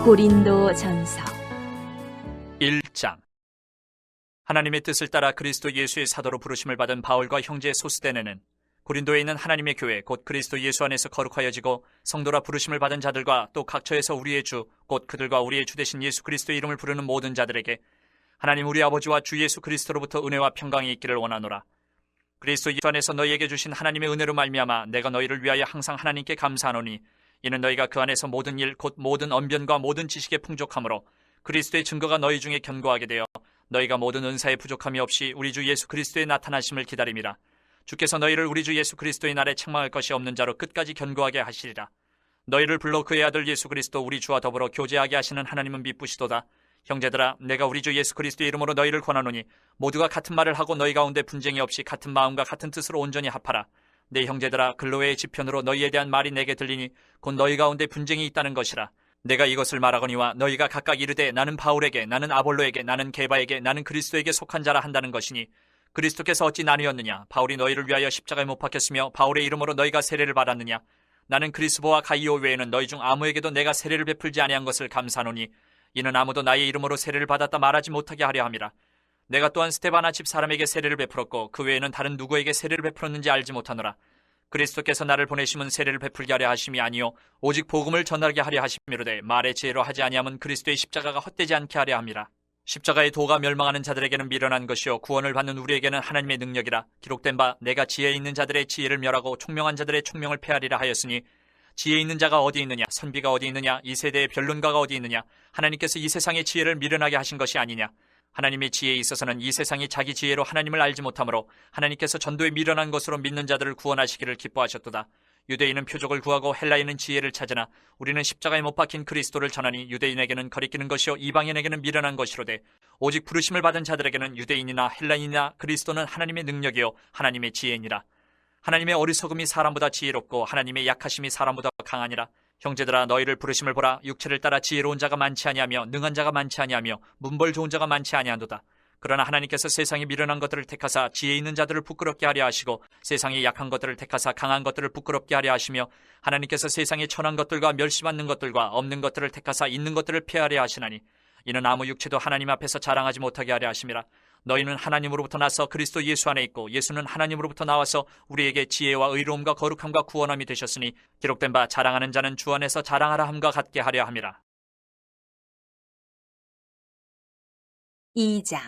고린도전서 1장. 하나님의 뜻을 따라 그리스도 예수의 사도로 부르심을 받은 바울과 형제 소스데네는 고린도에 있는 하나님의 교회 곧 그리스도 예수 안에서 거룩하여지고 성도라 부르심을 받은 자들과 또 각처에서 우리의 주 곧 그들과 우리의 주 되신 예수 그리스도의 이름을 부르는 모든 자들에게 하나님 우리 아버지와 주 예수 그리스도로부터 은혜와 평강이 있기를 원하노라. 그리스도 예수 안에서 너희에게 주신 하나님의 은혜로 말미암아 내가 너희를 위하여 항상 하나님께 감사하노니 이는 너희가 그 안에서 모든 일 곧 모든 언변과 모든 지식의 풍족함으로 그리스도의 증거가 너희 중에 견고하게 되어 너희가 모든 은사의 부족함이 없이 우리 주 예수 그리스도의 나타나심을 기다림이라. 주께서 너희를 우리 주 예수 그리스도의 날에 책망할 것이 없는 자로 끝까지 견고하게 하시리라. 너희를 불러 그의 아들 예수 그리스도 우리 주와 더불어 교제하게 하시는 하나님은 미쁘시도다. 형제들아, 내가 우리 주 예수 그리스도의 이름으로 너희를 권하노니 모두가 같은 말을 하고 너희 가운데 분쟁이 없이 같은 마음과 같은 뜻으로 온전히 합하라. 내 형제들아, 글로웨의 지편으로 너희에 대한 말이 내게 들리니 곧 너희 가운데 분쟁이 있다는 것이라. 내가 이것을 말하거니와 너희가 각각 이르되 나는 바울에게, 나는 아볼로에게, 나는 게바에게, 나는 그리스도에게 속한 자라 한다는 것이니 그리스도께서 어찌 나뉘었느냐? 바울이 너희를 위하여 십자가에 못 박혔으며 바울의 이름으로 너희가 세례를 받았느냐? 나는 그리스보와 가이오 외에는 너희 중 아무에게도 내가 세례를 베풀지 아니한 것을 감사하노니 이는 아무도 나의 이름으로 세례를 받았다 말하지 못하게 하려 함이라. 내가 또한 스데바나 집 사람에게 세례를 베풀었고 그 외에는 다른 누구에게 세례를 베풀었는지 알지 못하노라. 그리스도께서 나를 보내심은 세례를 베풀게 하려 하심이 아니요 오직 복음을 전하게 하려 하심이로되 말의 지혜로 하지 아니함은 그리스도의 십자가가 헛되지 않게 하려 함이라. 십자가의 도가 멸망하는 자들에게는 미련한 것이요 구원을 받는 우리에게는 하나님의 능력이라. 기록된 바 내가 지혜 있는 자들의 지혜를 멸하고 총명한 자들의 총명을 폐하리라 하였으니 지혜 있는 자가 어디 있느냐? 선비가 어디 있느냐? 이 세대의 변론가가 어디 있느냐? 하나님께서 이 세상의 지혜를 미련하게 하신 것이 아니냐? 하나님의 지혜에 있어서는 이 세상이 자기 지혜로 하나님을 알지 못하므로 하나님께서 전도에 미련한 것으로 믿는 자들을 구원하시기를 기뻐하셨도다. 유대인은 표적을 구하고 헬라인은 지혜를 찾으나 우리는 십자가에 못 박힌 그리스도를 전하니 유대인에게는 거리끼는 것이요 이방인에게는 미련한 것이로되 오직 부르심을 받은 자들에게는 유대인이나 헬라인이나 그리스도는 하나님의 능력이요 하나님의 지혜니라. 하나님의 어리석음이 사람보다 지혜롭고 하나님의 약하심이 사람보다 강하니라. 형제들아, 너희를 부르심을 보라. 육체를 따라 지혜로운 자가 많지 아니하며 능한 자가 많지 아니하며 문벌 좋은 자가 많지 아니한도다. 그러나 하나님께서 세상에 미련한 것들을 택하사 지혜 있는 자들을 부끄럽게 하려 하시고 세상에 약한 것들을 택하사 강한 것들을 부끄럽게 하려 하시며 하나님께서 세상에 천한 것들과 멸시받는 것들과 없는 것들을 택하사 있는 것들을 폐하려 하시나니 이는 아무 육체도 하나님 앞에서 자랑하지 못하게 하려 하심이라. 너희는 하나님으로부터 나서 그리스도 예수 안에 있고 예수는 하나님으로부터 나와서 우리에게 지혜와 의로움과 거룩함과 구원함이 되셨으니 기록된 바 자랑하는 자는 주 안에서 자랑하라 함과 같게 하려 함이라. 2장.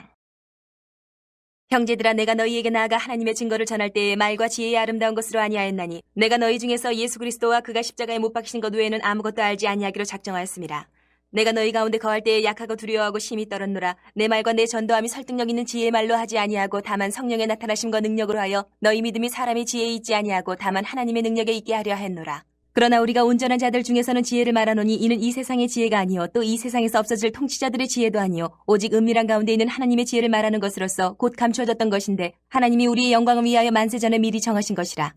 형제들아, 내가 너희에게 나아가 하나님의 증거를 전할 때에 말과 지혜의 아름다운 것으로 아니하였나니 내가 너희 중에서 예수 그리스도와 그가 십자가에 못 박히신 것 외에는 아무것도 알지 아니하기로 작정하였습니다. 내가 너희 가운데 거할 때에 약하고 두려워하고 심히 떨었노라. 내 말과 내 전도함이 설득력 있는 지혜의 말로 하지 아니하고 다만 성령의 나타나심과 능력으로 하여 너희 믿음이 사람의 지혜에 있지 아니하고 다만 하나님의 능력에 있게 하려 했노라. 그러나 우리가 온전한 자들 중에서는 지혜를 말하노니 이는 이 세상의 지혜가 아니요 또 이 세상에서 없어질 통치자들의 지혜도 아니요 오직 은밀한 가운데 있는 하나님의 지혜를 말하는 것으로서 곧 감추어졌던 것인데 하나님이 우리의 영광을 위하여 만세 전에 미리 정하신 것이라.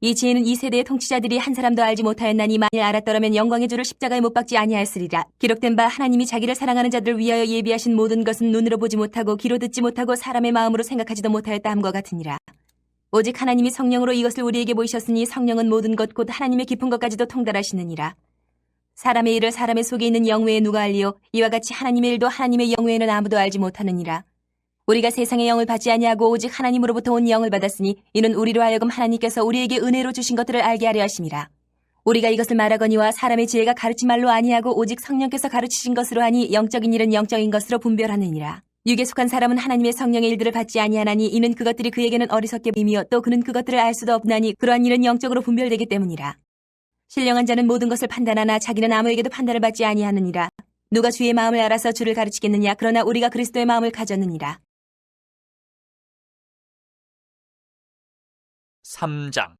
이 지혜는 이 세대의 통치자들이 한 사람도 알지 못하였나니 만일 알았더라면 영광의 주를 십자가에 못 박지 아니하였으리라. 기록된 바 하나님이 자기를 사랑하는 자들을 위하여 예비하신 모든 것은 눈으로 보지 못하고 귀로 듣지 못하고 사람의 마음으로 생각하지도 못하였다 함과 같으니라. 오직 하나님이 성령으로 이것을 우리에게 보이셨으니 성령은 모든 것 곧 하나님의 깊은 것까지도 통달하시느니라. 사람의 일을 사람의 속에 있는 영외에 누가 알리요? 이와 같이 하나님의 일도 하나님의 영외에는 아무도 알지 못하느니라. 우리가 세상의 영을 받지 아니하고 오직 하나님으로부터 온 영을 받았으니 이는 우리로 하여금 하나님께서 우리에게 은혜로 주신 것들을 알게 하려 하심이라. 우리가 이것을 말하거니와 사람의 지혜가 가르친 말로 아니하고 오직 성령께서 가르치신 것으로 하니 영적인 일은 영적인 것으로 분별하느니라. 육에 속한 사람은 하나님의 성령의 일들을 받지 아니하나니 이는 그것들이 그에게는 어리석게 보이며 또 그는 그것들을 알 수도 없나니 그러한 일은 영적으로 분별되기 때문이라. 신령한 자는 모든 것을 판단하나 자기는 아무에게도 판단을 받지 아니하느니라. 누가 주의 마음을 알아서 주를 가르치겠느냐? 그러나 우리가 그리스도의 마음을 가졌느니라. 3장.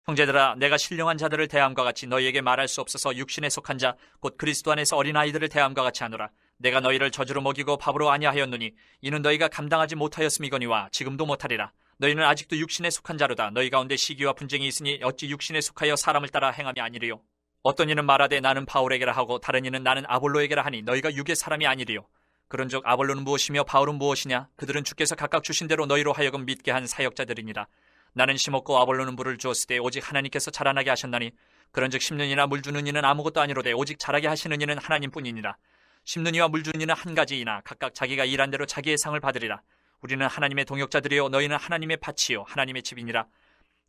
형제들아, 내가 신령한 자들을 대함과 같이 너희에게 말할 수 없어서 육신에 속한 자 곧 그리스도 안에서 어린아이들을 대함과 같이 하노라. 내가 너희를 젖으로 먹이고 밥으로 아니하였느니 이는 너희가 감당하지 못하였음이거니와 지금도 못하리라. 너희는 아직도 육신에 속한 자로다. 너희 가운데 시기와 분쟁이 있으니 어찌 육신에 속하여 사람을 따라 행함이 아니리요? 어떤 이는 말하되 나는 바울에게라 하고 다른 이는 나는 아볼로에게라 하니 너희가 육의 사람이 아니리요? 그런즉 아볼로는 무엇이며 바울은 무엇이냐? 그들은 주께서 각각 주신 대로 너희로 하여금 믿게 한 사역자들이니라. 나는 심었고 아볼로는 물을 주었으되 오직 하나님께서 자라나게 하셨나니 그런즉 심는 이나 물 주는 이는 아무것도 아니로되 오직 자라게 하시는 이는 하나님뿐이니라. 심는 이와 물 주는 이는 한 가지이나 각각 자기가 일한 대로 자기의 상을 받으리라. 우리는 하나님의 동역자들이요 너희는 하나님의 밭이요 하나님의 집이니라.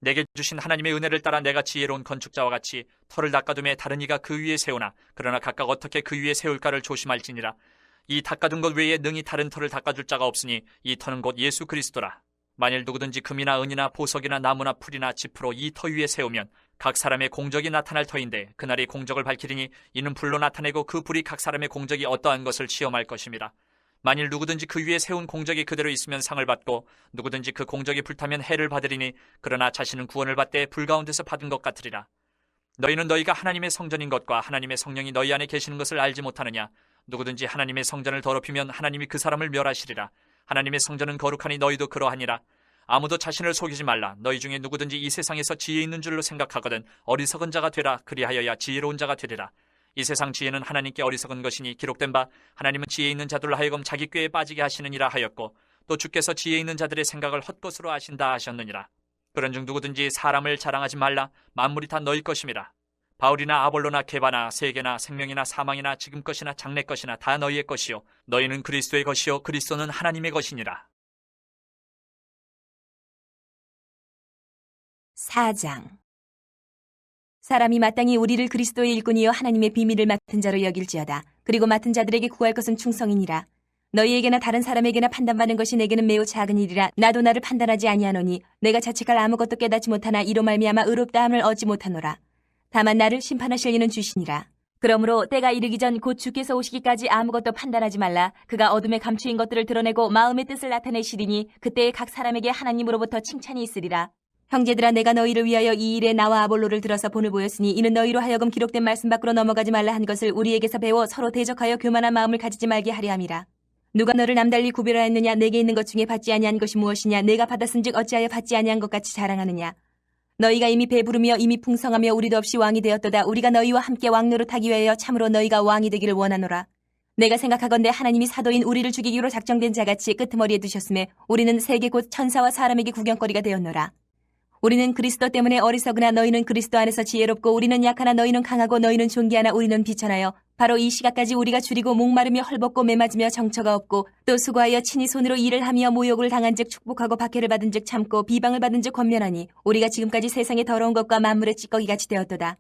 내게 주신 하나님의 은혜를 따라 내가 지혜로운 건축자와 같이 터를 닦아둠에 다른 이가 그 위에 세우나 그러나 각각 어떻게 그 위에 세울까를 조심할지니라. 이 닦아둔 것 외에 능히 다른 터를 닦아줄 자가 없으니 이 터는 곧 예수 그리스도라. 만일 누구든지 금이나 은이나 보석이나 나무나 풀이나 짚으로 이 터 위에 세우면 각 사람의 공적이 나타날 터인데 그날이 공적을 밝히리니 이는 불로 나타내고 그 불이 각 사람의 공적이 어떠한 것을 시험할 것입니다. 만일 누구든지 그 위에 세운 공적이 그대로 있으면 상을 받고 누구든지 그 공적이 불타면 해를 받으리니 그러나 자신은 구원을 받되 불 가운데서 받은 것 같으리라. 너희는 너희가 하나님의 성전인 것과 하나님의 성령이 너희 안에 계시는 것을 알지 못하느냐. 누구든지 하나님의 성전을 더럽히면 하나님이 그 사람을 멸하시리라. 하나님의 성전은 거룩하니 너희도 그러하니라. 아무도 자신을 속이지 말라. 너희 중에 누구든지 이 세상에서 지혜 있는 줄로 생각하거든 어리석은 자가 되라. 그리하여야 지혜로운 자가 되리라. 이 세상 지혜는 하나님께 어리석은 것이니 기록된 바 하나님은 지혜 있는 자들로 하여금 자기 꾀에 빠지게 하시느니라 하였고 또 주께서 지혜 있는 자들의 생각을 헛것으로 아신다 하셨느니라. 그런즉 누구든지 사람을 자랑하지 말라. 만물이 다 너희 것임이라. 바울이나 아볼로나 게바나 세계나 생명이나 사망이나 지금 것이나 장래 것이나 다 너희의 것이요 너희는 그리스도의 것이요 그리스도는 하나님의 것이니라. 4장. 사람이 마땅히 우리를 그리스도의 일꾼이요 하나님의 비밀을 맡은 자로 여길지어다. 그리고 맡은 자들에게 구할 것은 충성이니라. 너희에게나 다른 사람에게나 판단받는 것이 내게는 매우 작은 일이라. 나도 나를 판단하지 아니하노니 내가 자책할 아무것도 깨닫지 못하나 이로 말미암아 의롭다함을 얻지 못하노라. 다만 나를 심판하실 이는 주시니라. 그러므로 때가 이르기 전 곧 주께서 오시기까지 아무것도 판단하지 말라. 그가 어둠에 감추인 것들을 드러내고 마음의 뜻을 나타내시리니 그때에 각 사람에게 하나님으로부터 칭찬이 있으리라. 형제들아, 내가 너희를 위하여 이 일에 나와 아볼로를 들어서 본을 보였으니 이는 너희로 하여금 기록된 말씀 밖으로 넘어가지 말라 한 것을 우리에게서 배워 서로 대적하여 교만한 마음을 가지지 말게 하려 함이라. 누가 너를 남달리 구별하였느냐? 내게 있는 것 중에 받지 아니한 것이 무엇이냐? 내가 받았은즉 어찌하여 받지 아니한 것 같이 자랑하느냐? 너희가 이미 배부르며 이미 풍성하며 우리도 없이 왕이 되었도다. 우리가 너희와 함께 왕노릇하기 위하여 참으로 너희가 왕이 되기를 원하노라. 내가 생각하건대 하나님이 사도인 우리를 죽이기로 작정된 자같이 끄트머리에 두셨음에 우리는 세계 곧 천사와 사람에게 구경거리가 되었노라. 우리는 그리스도 때문에 어리석으나 너희는 그리스도 안에서 지혜롭고 우리는 약하나 너희는 강하고 너희는 존귀하나 우리는 비천하여 바로 이 시각까지 우리가 줄이고 목마르며 헐벗고 매맞으며 정처가 없고 또 수고하여 친히 손으로 일을 하며 모욕을 당한즉 축복하고 박해를 받은즉 참고 비방을 받은즉 권면하니 우리가 지금까지 세상의 더러운 것과 만물의 찌꺼기같이 되었도다.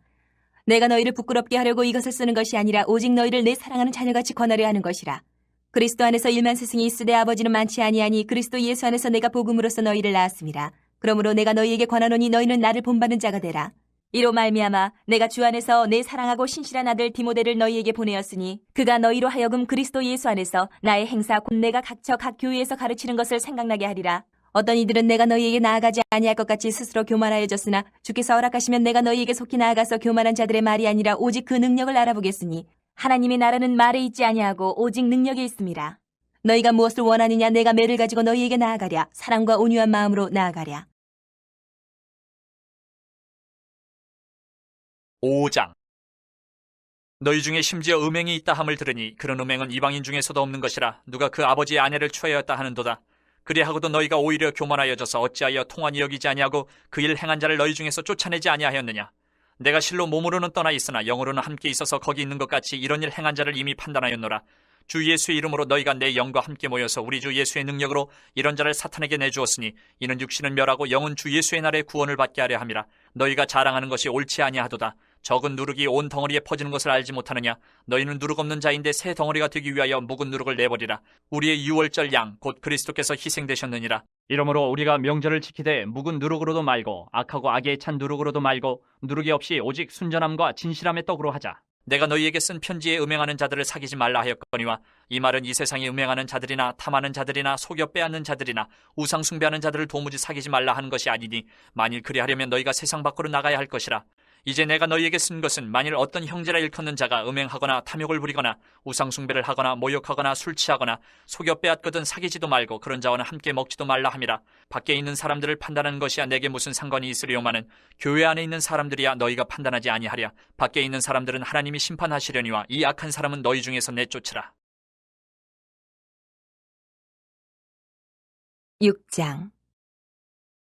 내가 너희를 부끄럽게 하려고 이것을 쓰는 것이 아니라 오직 너희를 내 사랑하는 자녀같이 권하려 하는 것이라. 그리스도 안에서 일만 스승이 있으되 아버지는 많지 아니하니 그리스도 예수 안에서 내가 복음으로써 너희를 낳았습니다. 그러므로 내가 너희에게 권하노니 너희는 나를 본받는 자가 되라. 이로 말미암아 내가 주 안에서 내 사랑하고 신실한 아들 디모데를 너희에게 보내었으니 그가 너희로 하여금 그리스도 예수 안에서 나의 행사 곧 내가 각처 각 교회에서 가르치는 것을 생각나게 하리라. 어떤 이들은 내가 너희에게 나아가지 아니할 것 같이 스스로 교만하여졌으나 주께서 허락하시면 내가 너희에게 속히 나아가서 교만한 자들의 말이 아니라 오직 그 능력을 알아보겠으니 하나님의 나라는 말에 있지 아니하고 오직 능력에 있습니다. 너희가 무엇을 원하느냐? 내가 매를 가지고 너희에게 나아가랴. 사랑과 온유한 마음으로 나아가랴. 5장. 너희 중에 심지어 음행이 있다 함을 들으니 그런 음행은 이방인 중에서도 없는 것이라. 누가 그 아버지의 아내를 취하였다 하는도다. 그리하고도 너희가 오히려 교만하여져서 어찌하여 통한이 여기지 아니하고 그 일 행한 자를 너희 중에서 쫓아내지 아니하였느냐? 내가 실로 몸으로는 떠나 있으나 영으로는 함께 있어서 거기 있는 것 같이 이런 일 행한 자를 이미 판단하였노라. 주 예수의 이름으로 너희가 내 영과 함께 모여서 우리 주 예수의 능력으로 이런 자를 사탄에게 내주었으니 이는 육신은 멸하고 영은 주 예수의 날에 구원을 받게 하려 함이라. 너희가 자랑하는 것이 옳지 아니하도다. 적은 누룩이 온 덩어리에 퍼지는 것을 알지 못하느냐? 너희는 누룩 없는 자인데 새 덩어리가 되기 위하여 묵은 누룩을 내버리라. 우리의 유월절 양 곧 그리스도께서 희생되셨느니라. 이러므로 우리가 명절을 지키되 묵은 누룩으로도 말고 악하고 악에 찬 누룩으로도 말고 누룩이 없이 오직 순전함과 진실함의 떡으로 하자. 내가 너희에게 쓴 편지에 음행하는 자들을 사귀지 말라 하였거니와 이 말은 이 세상에 음행하는 자들이나 탐하는 자들이나 속여 빼앗는 자들이나 우상 숭배하는 자들을 도무지 사귀지 말라 하는 것이 아니니 만일 그리하려면 너희가 세상 밖으로 나가야 할 것이라. 이제 내가 너희에게 쓴 것은 만일 어떤 형제라 일컫는 자가 음행하거나 탐욕을 부리거나 우상 숭배를 하거나 모욕하거나 술 취하거나 속여 빼앗거든 사귀지도 말고 그런 자와는 함께 먹지도 말라 함이라. 밖에 있는 사람들을 판단하는 것이야 내게 무슨 상관이 있으리요마는 교회 안에 있는 사람들이야 너희가 판단하지 아니하랴. 밖에 있는 사람들은 하나님이 심판하시려니와 이 악한 사람은 너희 중에서 내쫓으라. 6장.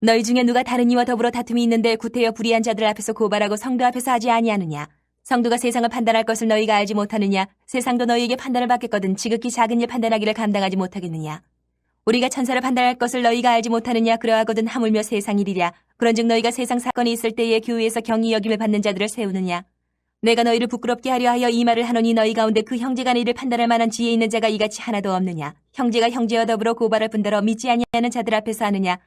너희 중에 누가 다른 이와 더불어 다툼이 있는데 구태여 불의한 자들 앞에서 고발하고 성도 앞에서 하지 아니하느냐? 성도가 세상을 판단할 것을 너희가 알지 못하느냐? 세상도 너희에게 판단을 받겠거든 지극히 작은 일 판단하기를 감당하지 못하겠느냐? 우리가 천사를 판단할 것을 너희가 알지 못하느냐? 그러하거든 하물며 세상 일이랴. 그런즉 너희가 세상 사건이 있을 때에 교회에서 경히 여김을 받는 자들을 세우느냐? 내가 너희를 부끄럽게 하려 하여 이 말을 하노니 너희 가운데 그 형제간의 일을 판단할 만한 지혜 있는 자가 이같이 하나도 없느냐? 형제가 형제와 더불어 고발할 뿐더러 믿지 아니하는 자들 앞에서 하느냐?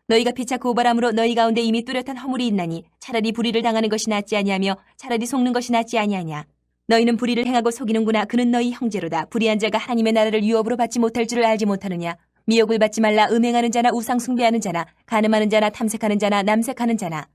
너희가 피차 고발함으로 너희 가운데 이미 뚜렷한 허물이 있나니 차라리 불의를 당하는 것이 낫지 아니하며 차라리 속는 것이 낫지 아니하냐. 너희는 불의를 행하고 속이는구나. 그는 너희 형제로다. 불의한 자가 하나님의 나라를 유업으로 받지 못할 줄을 알지 못하느냐. 미혹을 받지 말라. 음행하는 자나 우상 숭배하는 자나 간음하는 자나 탐색하는 자나 남색하는 자나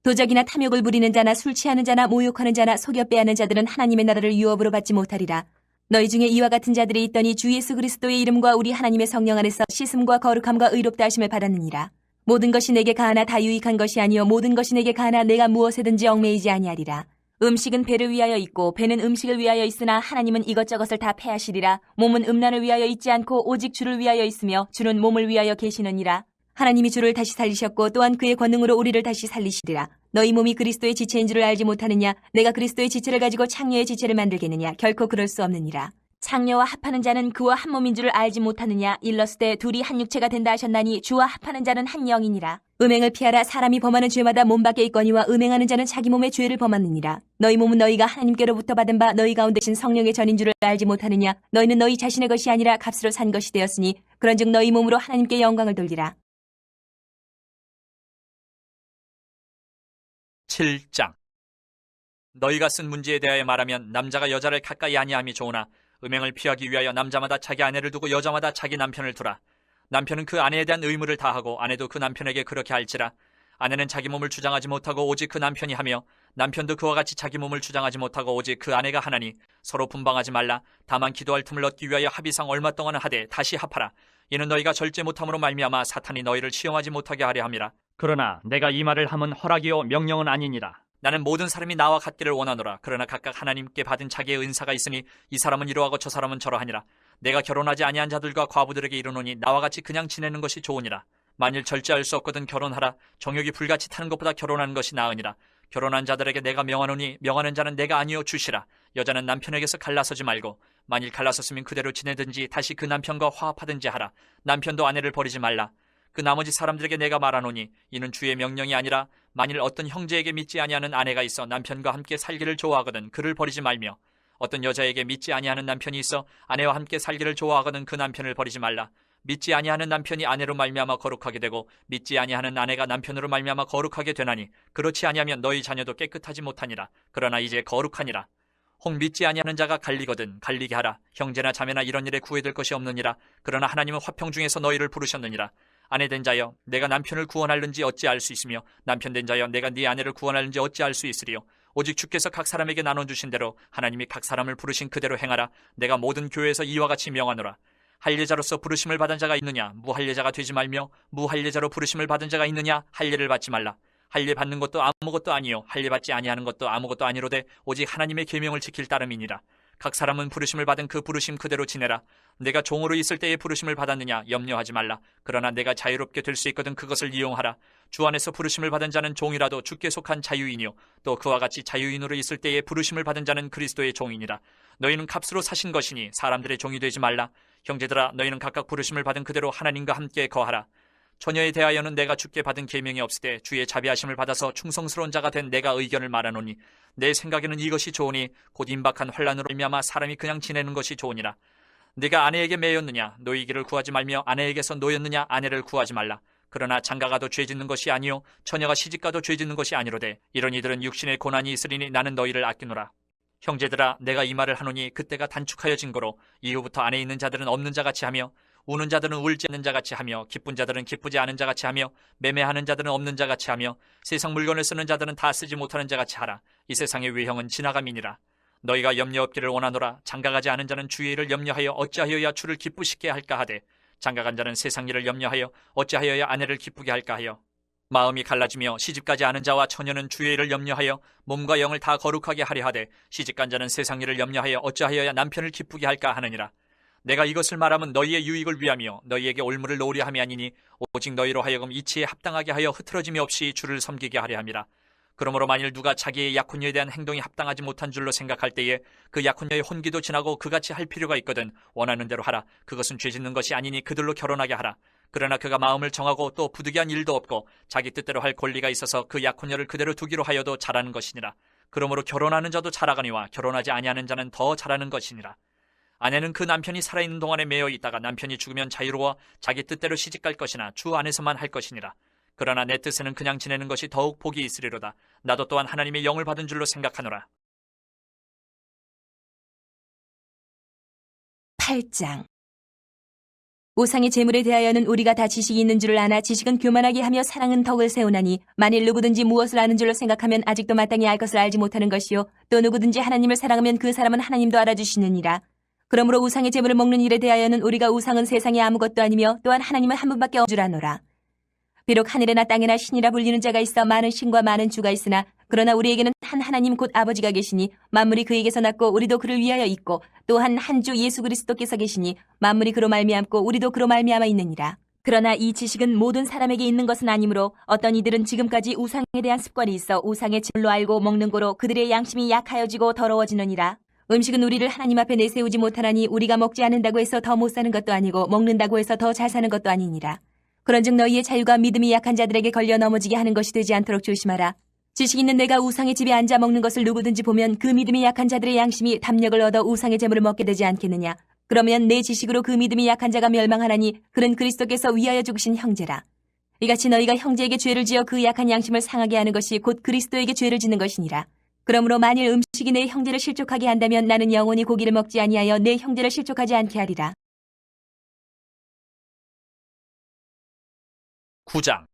도적이나 탐욕을 부리는 자나 술 취하는 자나 모욕하는 자나 속여 빼앗는 자들은 하나님의 나라를 유업으로 받지 못하리라. 너희 중에 이와 같은 자들이 있더니 주 예수 그리스도의 이름과 우리 하나님의 성령 안에서 씻음과 거룩함과 의롭다 하심을 받았느니라. 모든 것이 내게 가하나 다 유익한 것이 아니요 모든 것이 내게 가하나 내가 무엇에든지 얽매이지 아니하리라. 음식은 배를 위하여 있고 배는 음식을 위하여 있으나 하나님은 이것저것을 다 패하시리라. 몸은 음란을 위하여 있지 않고 오직 주를 위하여 있으며 주는 몸을 위하여 계시느니라. 하나님이 주를 다시 살리셨고 또한 그의 권능으로 우리를 다시 살리시리라. 너희 몸이 그리스도의 지체인 줄을 알지 못하느냐? 내가 그리스도의 지체를 가지고 창녀의 지체를 만들겠느냐? 결코 그럴 수 없느니라. 창녀와 합하는 자는 그와 한 몸인 줄을 알지 못하느냐? 일렀으되 둘이 한 육체가 된다 하셨나니 주와 합하는 자는 한 영이니라. 음행을 피하라. 사람이 범하는 죄마다 몸 밖에 있거니와 음행하는 자는 자기 몸의 죄를 범하느니라. 너희 몸은 너희가 하나님께로부터 받은 바 너희 가운데 신 성령의 전인 줄을 알지 못하느냐? 너희는 너희 자신의 것이 아니라 값으로 산 것이 되었으니 그런즉 너희 몸으로 하나님께 영광을 돌리라. 7장. 너희가 쓴 문제에 대하여 말하면 남자가 여자를 가까이 아니함이 좋으나 음행을 피하기 위하여 남자마다 자기 아내를 두고 여자마다 자기 남편을 두라. 남편은 그 아내에 대한 의무를 다하고 아내도 그 남편에게 그렇게 할지라. 아내는 자기 몸을 주장하지 못하고 오직 그 남편이 하며 남편도 그와 같이 자기 몸을 주장하지 못하고 오직 그 아내가 하나니 서로 분방하지 말라. 다만 기도할 틈을 얻기 위하여 합의상 얼마 동안 하되 다시 합하라. 이는 너희가 절제 못함으로 말미암아 사탄이 너희를 시험하지 못하게 하려 함이라. 그러나 내가 이 말을 함은 허락이요 명령은 아니니라. 나는 모든 사람이 나와 같기를 원하노라. 그러나 각각 하나님께 받은 자기의 은사가 있으니 이 사람은 이러하고 저 사람은 저러하니라. 내가 결혼하지 아니한 자들과 과부들에게 이르노니 나와 같이 그냥 지내는 것이 좋으니라. 만일 절제할 수 없거든 결혼하라. 정욕이 불같이 타는 것보다 결혼하는 것이 나으니라. 결혼한 자들에게 내가 명하노니 명하는 자는 내가 아니요 주시라. 여자는 남편에게서 갈라서지 말고 만일 갈라섰으면 그대로 지내든지 다시 그 남편과 화합하든지 하라. 남편도 아내를 버리지 말라. 그 나머지 사람들에게 내가 말하노니 이는 주의 명령이 아니라 만일 어떤 형제에게 믿지 아니하는 아내가 있어 남편과 함께 살기를 좋아하거든 그를 버리지 말며 어떤 여자에게 믿지 아니하는 남편이 있어 아내와 함께 살기를 좋아하거든 그 남편을 버리지 말라. 믿지 아니하는 남편이 아내로 말미암아 거룩하게 되고 믿지 아니하는 아내가 남편으로 말미암아 거룩하게 되나니 그렇지 아니하면 너희 자녀도 깨끗하지 못하니라. 그러나 이제 거룩하니라. 혹 믿지 아니하는 자가 갈리거든 갈리게 하라. 형제나 자매나 이런 일에 구애될 것이 없느니라. 그러나 하나님은 화평 중에서 너희를 부르셨느니라. 아내 된 자여 내가 남편을 구원하는지 어찌 알 수 있으며 남편 된 자여 내가 네 아내를 구원하는지 어찌 알 수 있으리요. 오직 주께서 각 사람에게 나눠주신 대로 하나님이 각 사람을 부르신 그대로 행하라. 내가 모든 교회에서 이와 같이 명하노라. 할례자로서 부르심을 받은 자가 있느냐? 무할례자가 되지 말며 무할례자로 부르심을 받은 자가 있느냐? 할례를 받지 말라. 할례 받는 것도 아무것도 아니요 할례 받지 아니하는 것도 아무것도 아니로되 오직 하나님의 계명을 지킬 따름이니라. 각 사람은 부르심을 받은 그 부르심 그대로 지내라. 내가 종으로 있을 때에 부르심을 받았느냐? 염려하지 말라. 그러나 내가 자유롭게 될 수 있거든 그것을 이용하라. 주 안에서 부르심을 받은 자는 종이라도 주께 속한 자유인이요 또 그와 같이 자유인으로 있을 때에 부르심을 받은 자는 그리스도의 종이니라. 너희는 값으로 사신 것이니 사람들의 종이 되지 말라. 형제들아 너희는 각각 부르심을 받은 그대로 하나님과 함께 거하라. 처녀에 대하여는 내가 주께 받은 계명이 없으되 주의 자비하심을 받아서 충성스러운 자가 된 내가 의견을 말하노니 내 생각에는 이것이 좋으니 곧 임박한 환난으로 말미암아 사람이 그냥 지내는 것이 좋으니라. 네가 아내에게 매였느냐? 노이기를 구하지 말며 아내에게서 노였느냐? 아내를 구하지 말라. 그러나 장가가도 죄짓는 것이 아니요 처녀가 시집가도 죄짓는 것이 아니로되 이런 이들은 육신의 고난이 있으리니 나는 너희를 아끼노라. 형제들아 내가 이 말을 하노니 그때가 단축하여진 거로 이후부터 안에 있는 자들은 없는 자같이 하며 우는 자들은 울지 않는 자같이 하며 기쁜 자들은 기쁘지 않은 자같이 하며 매매하는 자들은 없는 자같이 하며 세상 물건을 쓰는 자들은 다 쓰지 못하는 자같이 하라. 이 세상의 외형은 지나감이니라. 너희가 염려 없기를 원하노라. 장가가지 않은 자는 주의 일을 염려하여 어찌하여야 주를 기쁘시게 할까 하되 장가간 자는 세상 일을 염려하여 어찌하여야 아내를 기쁘게 할까 하여 마음이 갈라지며 시집가지 않은 자와 처녀는 주의 일을 염려하여 몸과 영을 다 거룩하게 하려 하되 시집간 자는 세상 일을 염려하여 어찌하여야 남편을 기쁘게 할까 하느니라. 내가 이것을 말하면 너희의 유익을 위하며 너희에게 올무를 놓으려 함이 아니니 오직 너희로 하여금 이치에 합당하게 하여 흐트러짐이 없이 주를 섬기게 하려 함이라. 그러므로 만일 누가 자기의 약혼녀에 대한 행동이 합당하지 못한 줄로 생각할 때에 그 약혼녀의 혼기도 지나고 그같이 할 필요가 있거든 원하는 대로 하라. 그것은 죄짓는 것이 아니니 그들로 결혼하게 하라. 그러나 그가 마음을 정하고 또 부득이한 일도 없고 자기 뜻대로 할 권리가 있어서 그 약혼녀를 그대로 두기로 하여도 잘하는 것이니라. 그러므로 결혼하는 자도 잘하거니와 결혼하지 아니하는 자는 더 잘하는 것이니라. 아내는 그 남편이 살아있는 동안에 매여 있다가 남편이 죽으면 자유로워 자기 뜻대로 시집갈 것이나 주 안에서만 할 것이니라. 그러나 내 뜻에는 그냥 지내는 것이 더욱 복이 있으리로다. 나도 또한 하나님의 영을 받은 줄로 생각하노라. 8장. 우상의 재물에 대하여는 우리가 다 지식이 있는 줄을 아나 지식은 교만하게 하며 사랑은 덕을 세우나니 만일 누구든지 무엇을 아는 줄로 생각하면 아직도 마땅히 알 것을 알지 못하는 것이요 또 누구든지 하나님을 사랑하면 그 사람은 하나님도 알아주시느니라. 그러므로 우상의 재물을 먹는 일에 대하여는 우리가 우상은 세상에 아무것도 아니며 또한 하나님은 한 분밖에 없는 줄 아노라. 비록 하늘에나 땅에나 신이라 불리는 자가 있어 많은 신과 많은 주가 있으나 그러나 우리에게는 한 하나님 곧 아버지가 계시니 만물이 그에게서 났고 우리도 그를 위하여 있고 또한 한 주 예수 그리스도께서 계시니 만물이 그로 말미암고 우리도 그로 말미암아 있느니라. 그러나 이 지식은 모든 사람에게 있는 것은 아니므로 어떤 이들은 지금까지 우상에 대한 습관이 있어 우상의 재물로 알고 먹는 고로 그들의 양심이 약하여지고 더러워지느니라. 음식은 우리를 하나님 앞에 내세우지 못하나니 우리가 먹지 않는다고 해서 더 못 사는 것도 아니고 먹는다고 해서 더 잘 사는 것도 아니니라. 그런즉 너희의 자유가 믿음이 약한 자들에게 걸려 넘어지게 하는 것이 되지 않도록 조심하라. 지식 있는 내가 우상의 집에 앉아 먹는 것을 누구든지 보면 그 믿음이 약한 자들의 양심이 담력을 얻어 우상의 재물을 먹게 되지 않겠느냐. 그러면 내 지식으로 그 믿음이 약한 자가 멸망하나니 그는 그리스도께서 위하여 죽으신 형제라. 이같이 너희가 형제에게 죄를 지어 그 약한 양심을 상하게 하는 것이 곧 그리스도에게 죄를 짓는 것이니라. 그러므로 만일 음식이 내 형제를 실족하게 한다면 나는 영원히 고기를 먹지 아니하여 내 형제를 실족하지 않게 하리라. 9장.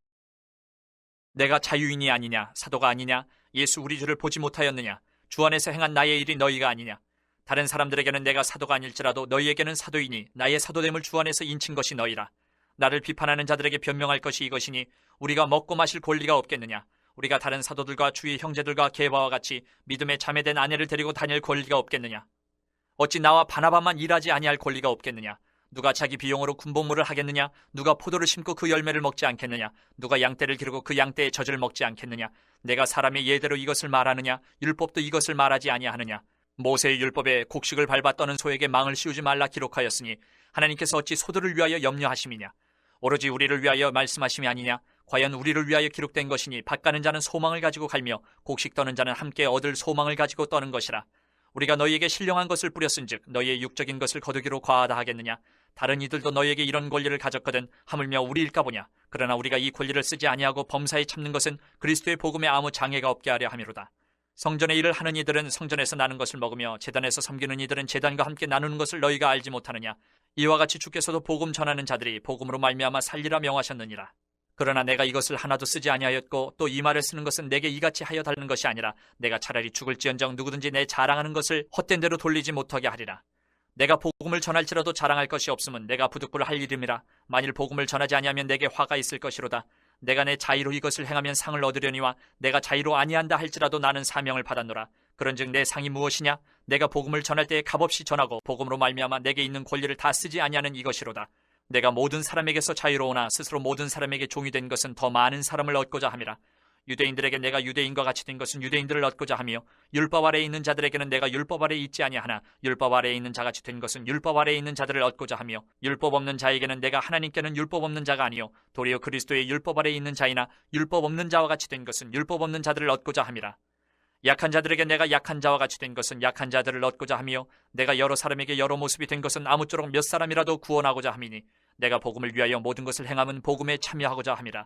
내가 자유인이 아니냐 사도가 아니냐 예수 우리 주를 보지 못하였느냐 주 안에서 행한 나의 일이 너희가 아니냐. 다른 사람들에게는 내가 사도가 아닐지라도 너희에게는 사도이니 나의 사도됨을 주 안에서 인친 것이 너희라. 나를 비판하는 자들에게 변명할 것이 이것이니 우리가 먹고 마실 권리가 없겠느냐. 우리가 다른 사도들과 주의 형제들과 게바와 같이 믿음에 자매된 아내를 데리고 다닐 권리가 없겠느냐. 어찌 나와 바나바만 일하지 아니할 권리가 없겠느냐. 누가 자기 비용으로 군복무를 하겠느냐. 누가 포도를 심고 그 열매를 먹지 않겠느냐. 누가 양떼를 기르고 그 양떼의 젖을 먹지 않겠느냐. 내가 사람의 예대로 이것을 말하느냐. 율법도 이것을 말하지 아니하느냐. 모세의 율법에 곡식을 밟아 떠는 소에게 망을 씌우지 말라 기록하였으니 하나님께서 어찌 소들을 위하여 염려하심이냐. 오로지 우리를 위하여 말씀하심이 아니냐. 과연 우리를 위하여 기록된 것이니 밭 가는 자는 소망을 가지고 갈며 곡식 떠는 자는 함께 얻을 소망을 가지고 떠는 것이라. 우리가 너희에게 신령한 것을 뿌렸은즉 너희의 육적인 것을 거두기로 과하다 하겠느냐. 다른 이들도 너희에게 이런 권리를 가졌거든 하물며 우리일까 보냐. 그러나 우리가 이 권리를 쓰지 아니하고 범사에 참는 것은 그리스도의 복음에 아무 장애가 없게 하려 함이로다. 성전의 일을 하는 이들은 성전에서 나는 것을 먹으며 제단에서 섬기는 이들은 제단과 함께 나누는 것을 너희가 알지 못하느냐. 이와 같이 주께서도 복음 전하는 자들이 복음으로 말미암아 살리라 명하셨느니라. 그러나 내가 이것을 하나도 쓰지 아니하였고 또 이 말을 쓰는 것은 내게 이같이 하여 달는 것이 아니라 내가 차라리 죽을지언정 누구든지 내 자랑하는 것을 헛된 대로 돌리지 못하게 하리라. 내가 복음을 전할지라도 자랑할 것이 없으면 내가 부득불 할 일임이라. 만일 복음을 전하지 아니하면 내게 화가 있을 것이로다. 내가 내 자의로 이것을 행하면 상을 얻으려니와 내가 자의로 아니한다 할지라도 나는 사명을 받았노라. 그런즉 내 상이 무엇이냐? 내가 복음을 전할 때에 값없이 전하고 복음으로 말미암아 내게 있는 권리를 다 쓰지 아니하는 이것이로다. 내가 모든 사람에게서 자유로우나 스스로 모든 사람에게 종이 된 것은 더 많은 사람을 얻고자 함이라. 유대인들에게 내가 유대인과 같이 된 것은 유대인들을 얻고자 하며 율법 아래에 있는 자들에게는 내가 율법 아래에 있지 아니하나 율법 아래에 있는 자같이 된 것은 율법 아래에 있는 자들을 얻고자 하며 율법 없는 자에게는 내가 하나님께는 율법 없는 자가 아니요 도리어 그리스도의 율법 아래에 있는 자이나 율법 없는 자와 같이 된 것은 율법 없는 자들을 얻고자 함이라. 약한 자들에게 내가 약한 자와 같이 된 것은 약한 자들을 얻고자 하며 내가 여러 사람에게 여러 모습이 된 것은 아무쪼록 몇 사람이라도 구원하고자 함이니 내가 복음을 위하여 모든 것을 행함은 복음에 참여하고자 함이라.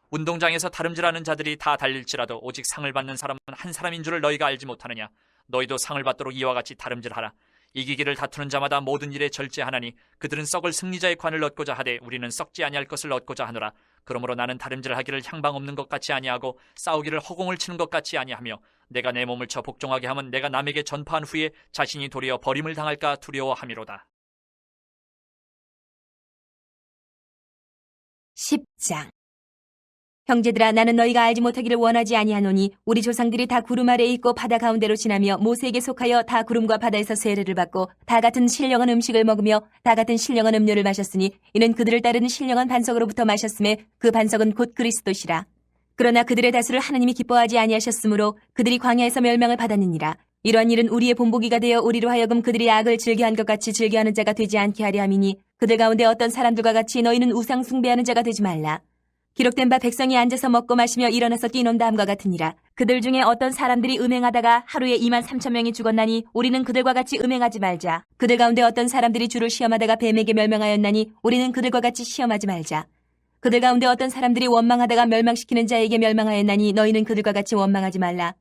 운동장에서 다름질하는 자들이 다 달릴지라도 오직 상을 받는 사람은 한 사람인 줄을 너희가 알지 못하느냐. 너희도 상을 받도록 이와 같이 다름질하라. 이기기를 다투는 자마다 모든 일에 절제하나니 그들은 썩을 승리자의 관을 얻고자 하되 우리는 썩지 아니할 것을 얻고자 하노라. 그러므로 나는 다름질하기를 향방 없는 것 같이 아니하고 싸우기를 허공을 치는 것 같이 아니하며 내가 내 몸을 쳐 복종하게 하면 내가 남에게 전파한 후에 자신이 도리어 버림을 당할까 두려워함이로다. 10장. 형제들아 나는 너희가 알지 못하기를 원하지 아니하노니 우리 조상들이 다 구름 아래에 있고 바다 가운데로 지나며 모세에게 속하여 다 구름과 바다에서 세례를 받고 다 같은 신령한 음식을 먹으며 다 같은 신령한 음료를 마셨으니 이는 그들을 따르는 신령한 반석으로부터 마셨음에 그 반석은 곧 그리스도시라. 그러나 그들의 다수를 하나님이 기뻐하지 아니하셨으므로 그들이 광야에서 멸망을 받았느니라. 이러한 일은 우리의 본보기가 되어 우리로 하여금 그들이 악을 즐겨한 것 같이 즐겨하는 자가 되지 않게 하려 함이니 그들 가운데 어떤 사람들과 같이 너희는 우상 숭배하는 자가 되지 말라. 기록된 바 백성이 앉아서 먹고 마시며 일어나서 뛰논다 함과 같으니라. 그들 중에 어떤 사람들이 음행하다가 하루에 23,000명이 죽었나니 우리는 그들과 같이 음행하지 말자. 그들 가운데 어떤 사람들이 주를 시험하다가 뱀에게 멸망하였나니 우리는 그들과 같이 시험하지 말자. 그들 가운데 어떤 사람들이 원망하다가 멸망시키는 자에게 멸망하였나니 너희는 그들과 같이 원망하지 말라.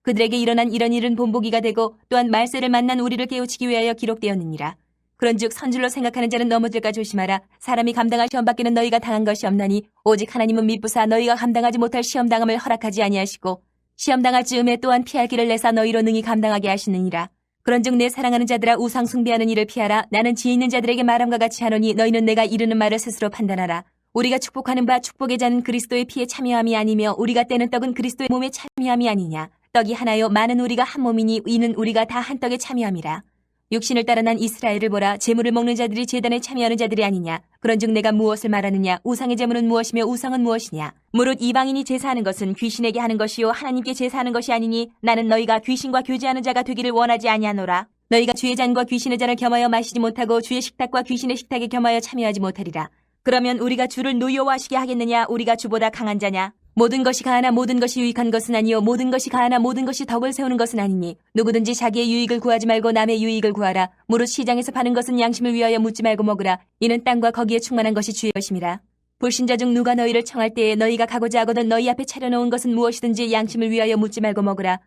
그들에게 일어난 이런 일은 본보기가 되고 또한 말세를 만난 우리를 깨우치기 위하여 기록되었느니라. 그런즉 선줄로 생각하는 자는 넘어질까 조심하라. 사람이 감당할 시험 밖에는 너희가 당한 것이 없나니 오직 하나님은 미쁘사 너희가 감당하지 못할 시험당함을 허락하지 아니하시고 시험당할 즈음에 또한 피할 길을 내사 너희로 능히 감당하게 하시느니라. 그런즉 내 사랑하는 자들아 우상 숭배하는 일을 피하라. 나는 지혜 있는 자들에게 말함과 같이 하노니 너희는 내가 이르는 말을 스스로 판단하라. 우리가 축복하는 바 축복의 자는 그리스도의 피에 참여함이 아니며 우리가 떼는 떡은 그리스도의 몸에 참여함이 아니냐. 떡이 하나요 많은 우리가 한 몸이니 이는 우리가 다 한 떡에 참여함이라. 육신을 따라 난 이스라엘을 보라. 제물을 먹는 자들이 제단에 참여하는 자들이 아니냐. 그런즉 내가 무엇을 말하느냐. 우상의 제물은 무엇이며 우상은 무엇이냐. 무릇 이방인이 제사하는 것은 귀신에게 하는 것이요 하나님께 제사하는 것이 아니니 나는 너희가 귀신과 교제하는 자가 되기를 원하지 아니하노라. 너희가 주의 잔과 귀신의 잔을 겸하여 마시지 못하고 주의 식탁과 귀신의 식탁에 겸하여 참여하지 못하리라. 그러면 우리가 주를 노여워하시게 하겠느냐. 우리가 주보다 강한 자냐. 모든 것이 가하나 모든 것이 유익한 것은 아니요 모든 것이 가하나 모든 것이 덕을 세우는 것은 아니니 누구든지 자기의 유익을 구하지 말고 남의 유익을 구하라. 무릇 시장에서 파는 것은 양심을 위하여 묻지 말고 먹으라. 이는 땅과 거기에 충만한 것이 주의 것임이라. 불신자 중 누가 너희를 청할 때에 너희가 가고자 하거든 너희 앞에 차려놓은 것은 무엇이든지 양심을 위하여 묻지 말고 먹으라.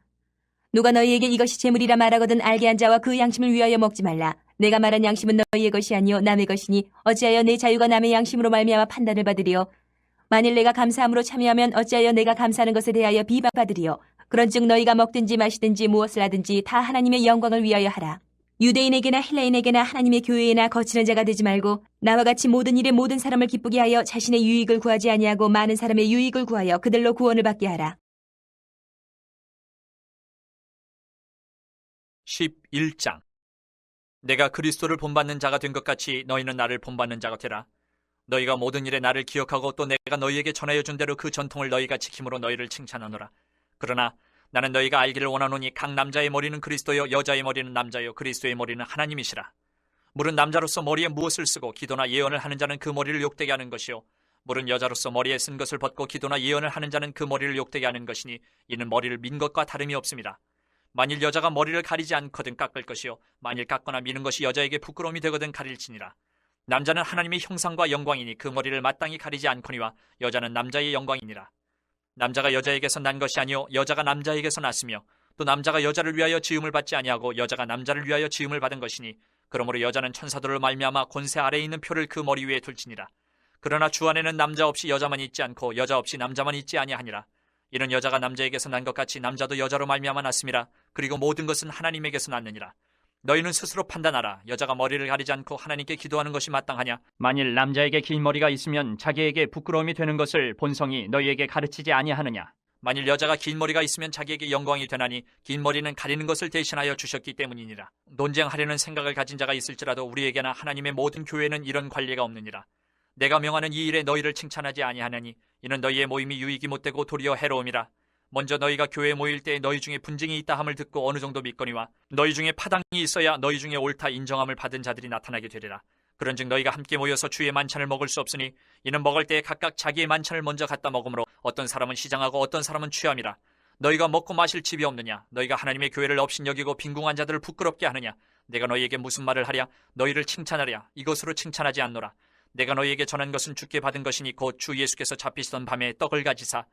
누가 너희에게 이것이 재물이라 말하거든 알게 한 자와 그 양심을 위하여 먹지 말라. 내가 말한 양심은 너희의 것이 아니요 남의 것이니 어찌하여 내 자유가 남의 양심으로 말미암아 판단을 받으리요. 만일 내가 감사함으로 참여하면 어찌하여 내가 감사하는 것에 대하여 비방받으리요. 그런즉 너희가 먹든지 마시든지 무엇을 하든지 다 하나님의 영광을 위하여 하라. 유대인에게나 헬라인에게나 하나님의 교회에나 거치는 자가 되지 말고 나와 같이 모든 일에 모든 사람을 기쁘게 하여 자신의 유익을 구하지 아니하고 많은 사람의 유익을 구하여 그들로 구원을 받게 하라. 11장. 내가 그리스도를 본받는 자가 된 것 같이 너희는 나를 본받는 자가 되라. 너희가 모든 일에 나를 기억하고 또 내가 너희에게 전하여 준 대로 그 전통을 너희가 지킴으로 너희를 칭찬하노라. 그러나 나는 너희가 알기를 원하노니 각 남자의 머리는 그리스도요 여자의 머리는 남자요 그리스도의 머리는 하나님이시라. 물은 남자로서 머리에 무엇을 쓰고 기도나 예언을 하는 자는 그 머리를 욕되게 하는 것이요 물은 여자로서 머리에 쓴 것을 벗고 기도나 예언을 하는 자는 그 머리를 욕되게 하는 것이니 이는 머리를 민 것과 다름이 없습니다. 만일 여자가 머리를 가리지 않거든 깎을 것이요 만일 깎거나 미는 것이 여자에게 부끄러움이 되거든 가릴지니라. 남자는 하나님의 형상과 영광이니 그 머리를 마땅히 가리지 않거니와 여자는 남자의 영광이니라. 남자가 여자에게서 난 것이 아니요 여자가 남자에게서 났으며 또 남자가 여자를 위하여 지음을 받지 아니하고 여자가 남자를 위하여 지음을 받은 것이니 그러므로 여자는 천사들을 말미암아 권세 아래에 있는 표를 그 머리 위에 둘지니라. 그러나 주 안에는 남자 없이 여자만 있지 않고 여자 없이 남자만 있지 아니하니라. 이는 여자가 남자에게서 난 것 같이 남자도 여자로 말미암아 났음이라. 그리고 모든 것은 하나님에게서 났느니라. 너희는 스스로 판단하라. 여자가 머리를 가리지 않고 하나님께 기도하는 것이 마땅하냐? 만일 남자에게 긴 머리가 있으면 자기에게 부끄러움이 되는 것을 본성이 너희에게 가르치지 아니하느냐. 만일 여자가 긴 머리가 있으면 자기에게 영광이 되나니 긴 머리는 가리는 것을 대신하여 주셨기 때문이니라. 논쟁하려는 생각을 가진 자가 있을지라도 우리에게나 하나님의 모든 교회는 이런 관리가 없느니라. 내가 명하는 이 일에 너희를 칭찬하지 아니하나니 이는 너희의 모임이 유익이 못되고 도리어 해로움이라. 먼저 너희가 교회에 모일 때 너희 중에 분쟁이 있다 함을 듣고 어느 정도 믿거니와 너희 중에 파당이 있어야 너희 중에 옳다 인정함을 받은 자들이 나타나게 되리라. 그런즉 너희가 함께 모여서 주의 만찬을 먹을 수 없으니 이는 먹을 때에 각각 자기의 만찬을 먼저 갖다 먹으므로 어떤 사람은 시장하고 어떤 사람은 취함이라. 너희가 먹고 마실 집이 없느냐? 너희가 하나님의 교회를 업신여기고 빈궁한 자들을 부끄럽게 하느냐? 내가 너희에게 무슨 말을 하랴? 너희를 칭찬하랴? 이것으로 칭찬하지 않노라. 내가 너희에게 전한 것은 주께 받은 것이니 곧 주 예수께서 잡히시던 밤에 떡을 가지사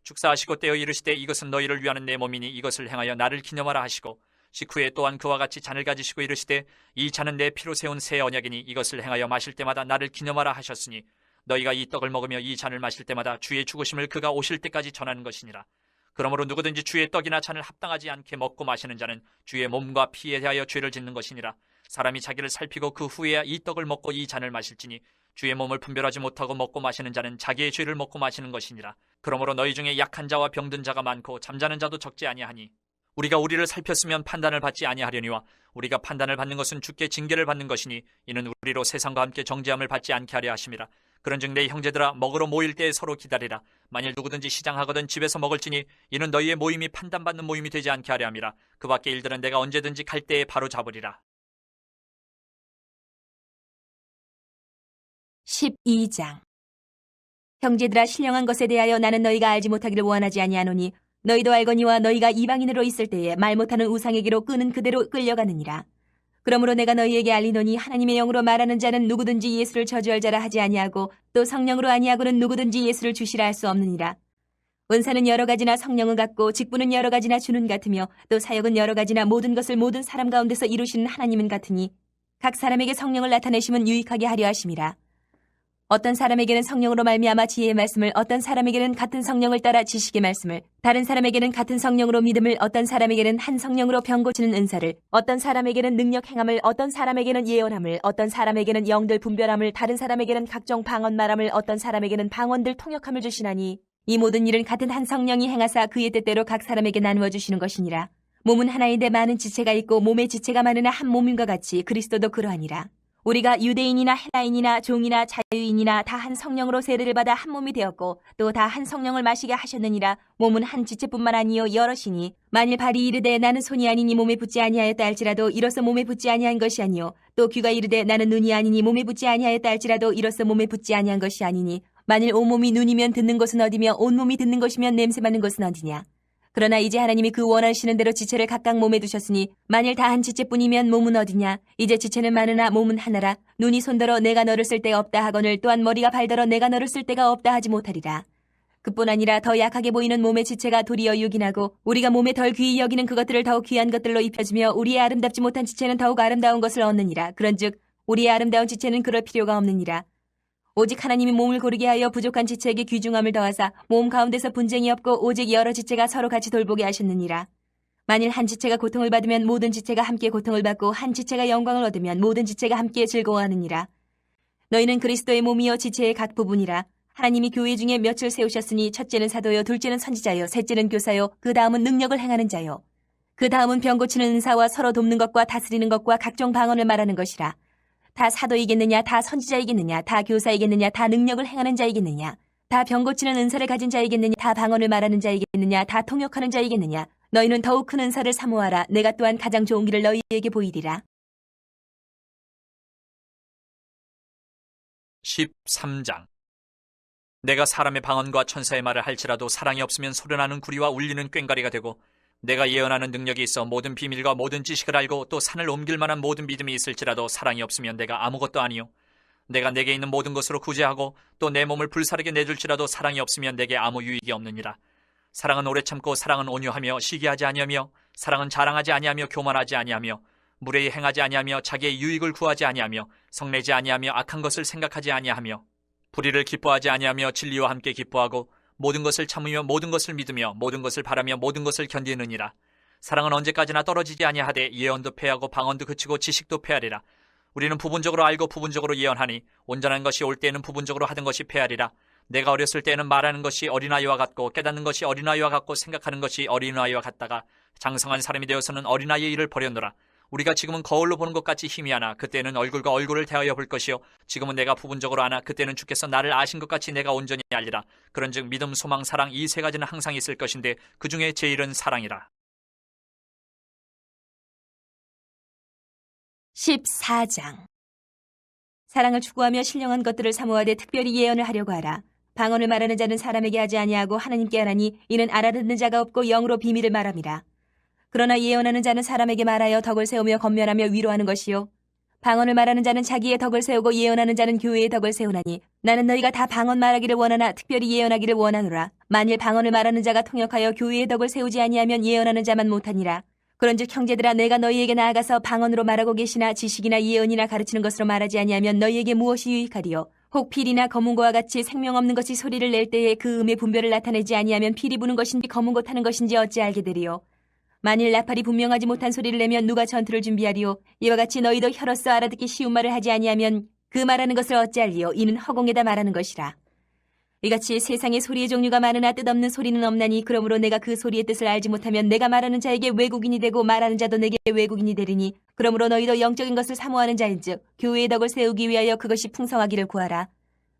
축사하시고 떼어 이르시되 이것은 너희를 위하는 내 몸이니 이것을 행하여 나를 기념하라 하시고 식후에 또한 그와 같이 잔을 가지시고 이르시되 이 잔은 내 피로 세운 새 언약이니 이것을 행하여 마실 때마다 나를 기념하라 하셨으니 너희가 이 떡을 먹으며 이 잔을 마실 때마다 주의 죽으심을 그가 오실 때까지 전하는 것이니라. 그러므로 누구든지 주의 떡이나 잔을 합당하지 않게 먹고 마시는 자는 주의 몸과 피에 대하여 죄를 짓는 것이니라. 사람이 자기를 살피고 그 후에야 이 떡을 먹고 이 잔을 마실지니 주의 몸을 분별하지 못하고 먹고 마시는 자는 자기의 죄를 먹고 마시는 것이니라. 그러므로 너희 중에 약한 자와 병든 자가 많고 잠자는 자도 적지 아니하니 우리가 우리를 살폈으면 판단을 받지 아니하려니와 우리가 판단을 받는 것은 주께 징계를 받는 것이니 이는 우리로 세상과 함께 정죄함을 받지 않게 하려 하심이라. 그런즉 내 형제들아 먹으러 모일 때에 서로 기다리라. 만일 누구든지 시장하거든 집에서 먹을지니 이는 너희의 모임이 판단받는 모임이 되지 않게 하려 함이라. 그 밖의 일들은 내가 언제든지 갈 때에 바로 잡으리라. 12장. 형제들아, 신령한 것에 대하여 나는 너희가 알지 못하기를 원하지 아니하노니 너희도 알거니와 너희가 이방인으로 있을 때에 말 못하는 우상에게로 끄는 그대로 끌려가느니라. 그러므로 내가 너희에게 알리노니 하나님의 영으로 말하는 자는 누구든지 예수를 저주할 자라 하지 아니하고 또 성령으로 아니하고는 누구든지 예수를 주시라 할 수 없느니라. 은사는 여러 가지나 성령은 같고 직분은 여러 가지나 주는 같으며 또 사역은 여러 가지나 모든 것을 모든 사람 가운데서 이루시는 하나님은 같으니 각 사람에게 성령을 나타내심은 유익하게 하려 하심이라. 어떤 사람에게는 성령으로 말미암아 지혜의 말씀을, 어떤 사람에게는 같은 성령을 따라 지식의 말씀을, 다른 사람에게는 같은 성령으로 믿음을, 어떤 사람에게는 한 성령으로 병 고치는 은사를, 어떤 사람에게는 능력 행함을, 어떤 사람에게는 예언함을, 어떤 사람에게는 영들 분별함을, 다른 사람에게는 각종 방언 말함을, 어떤 사람에게는 방언들 통역함을 주시나니 이 모든 일은 같은 한 성령이 행하사 그의 뜻대로 각 사람에게 나누어 주시는 것이니라. 몸은 하나인데 많은 지체가 있고 몸의 지체가 많으나 한 몸인과 같이 그리스도도 그러하니라. 우리가 유대인이나 헬라인이나 종이나 자유인이나 다 한 성령으로 세례를 받아 한 몸이 되었고 또 다 한 성령을 마시게 하셨느니라. 몸은 한 지체뿐만 아니요 여럿이니 만일 발이 이르되 나는 손이 아니니 몸에 붙지 아니하였다 할지라도 이로써 몸에 붙지 아니한 것이 아니요 또 귀가 이르되 나는 눈이 아니니 몸에 붙지 아니하였다 할지라도 이로써 몸에 붙지 아니한 것이 아니니 만일 온몸이 눈이면 듣는 것은 어디며 온몸이 듣는 것이면 냄새 맡는 것은 어디냐. 그러나 이제 하나님이 그 원하시는 대로 지체를 각각 몸에 두셨으니 만일 다 한 지체뿐이면 몸은 어디냐. 이제 지체는 많으나 몸은 하나라. 눈이 손더러 내가 너를 쓸 데가 없다 하거늘 또한 머리가 발더러 내가 너를 쓸 데가 없다 하지 못하리라. 그뿐 아니라 더 약하게 보이는 몸의 지체가 도리어 유긴하고 우리가 몸에 덜 귀히 여기는 그것들을 더욱 귀한 것들로 입혀주며 우리의 아름답지 못한 지체는 더욱 아름다운 것을 얻느니라. 그런즉 우리의 아름다운 지체는 그럴 필요가 없느니라. 오직 하나님이 몸을 고르게 하여 부족한 지체에게 귀중함을 더하사 몸 가운데서 분쟁이 없고 오직 여러 지체가 서로 같이 돌보게 하셨느니라. 만일 한 지체가 고통을 받으면 모든 지체가 함께 고통을 받고 한 지체가 영광을 얻으면 모든 지체가 함께 즐거워하느니라. 너희는 그리스도의 몸이요 지체의 각 부분이라. 하나님이 교회 중에 몇을 세우셨으니 첫째는 사도요, 둘째는 선지자요, 셋째는 교사요, 그 다음은 능력을 행하는 자요, 그 다음은 병 고치는 은사와 서로 돕는 것과 다스리는 것과 각종 방언을 말하는 것이라. 다 사도이겠느냐, 다 선지자이겠느냐, 다 교사이겠느냐, 다 능력을 행하는 자이겠느냐, 다 병 고치는 은사를 가진 자이겠느냐, 다 방언을 말하는 자이겠느냐, 다 통역하는 자이겠느냐. 너희는 더욱 큰 은사를 사모하라. 내가 또한 가장 좋은 길을 너희에게 보이리라. 13장. 내가 사람의 방언과 천사의 말을 할지라도 사랑이 없으면 소련하는 구리와 울리는 꽹과리가 되고 내가 예언하는 능력이 있어 모든 비밀과 모든 지식을 알고 또 산을 옮길 만한 모든 믿음이 있을지라도 사랑이 없으면 내가 아무것도 아니요 내가 내게 있는 모든 것으로 구제하고 또 내 몸을 불사르게 내줄지라도 사랑이 없으면 내게 아무 유익이 없느니라. 사랑은 오래 참고 사랑은 온유하며 시기하지 아니하며 사랑은 자랑하지 아니하며 교만하지 아니하며 무례히 행하지 아니하며 자기의 유익을 구하지 아니하며 성내지 아니하며 악한 것을 생각하지 아니하며 불의를 기뻐하지 아니하며 진리와 함께 기뻐하고 모든 것을 참으며 모든 것을 믿으며 모든 것을 바라며 모든 것을 견디느니라. 사랑은 언제까지나 떨어지지 아니하되 예언도 패하고 방언도 그치고 지식도 패하리라. 우리는 부분적으로 알고 부분적으로 예언하니 온전한 것이 올 때에는 부분적으로 하던 것이 패하리라. 내가 어렸을 때에는 말하는 것이 어린아이와 같고 깨닫는 것이 어린아이와 같고 생각하는 것이 어린아이와 같다가 장성한 사람이 되어서는 어린아이의 일을 버렸노라. 우리가 지금은 거울로 보는 것 같이 희미하나 그때는 얼굴과 얼굴을 대하여 볼 것이요 지금은 내가 부분적으로 아나 그때는 주께서 나를 아신 것 같이 내가 온전히 알리라. 그런즉 믿음, 소망, 사랑 이 세 가지는 항상 있을 것인데 그 중에 제일은 사랑이라. 14장. 사랑을 추구하며 신령한 것들을 사모하되 특별히 예언을 하려고 하라. 방언을 말하는 자는 사람에게 하지 아니하고 하나님께 하나니 이는 알아듣는 자가 없고 영으로 비밀을 말함이라. 그러나 예언하는 자는 사람에게 말하여 덕을 세우며 건면하며 위로하는 것이요 방언을 말하는 자는 자기의 덕을 세우고 예언하는 자는 교회의 덕을 세우나니 나는 너희가 다 방언 말하기를 원하나 특별히 예언하기를 원하노라. 만일 방언을 말하는 자가 통역하여 교회의 덕을 세우지 아니하면 예언하는 자만 못하니라. 그런즉 형제들아, 내가 너희에게 나아가서 방언으로 말하고 계시나 지식이나 예언이나 가르치는 것으로 말하지 아니하면 너희에게 무엇이 유익하리요? 혹 필이나 검은고와 같이 생명 없는 것이 소리를 낼 때에 그 음의 분별을 나타내지 아니하면 필이 부는 것인지 검은고 타는 것인지 어찌 알게 되리요? 만일 나팔이 분명하지 못한 소리를 내면 누가 전투를 준비하리요? 이와 같이 너희도 혀로서 알아듣기 쉬운 말을 하지 아니하면 그 말하는 것을 어찌할리요? 이는 허공에다 말하는 것이라. 이같이 세상에 소리의 종류가 많으나 뜻없는 소리는 없나니 그러므로 내가 그 소리의 뜻을 알지 못하면 내가 말하는 자에게 왜곡인이 되고 말하는 자도 내게 왜곡인이 되리니 그러므로 너희도 영적인 것을 사모하는 자인즉 교회의 덕을 세우기 위하여 그것이 풍성하기를 구하라.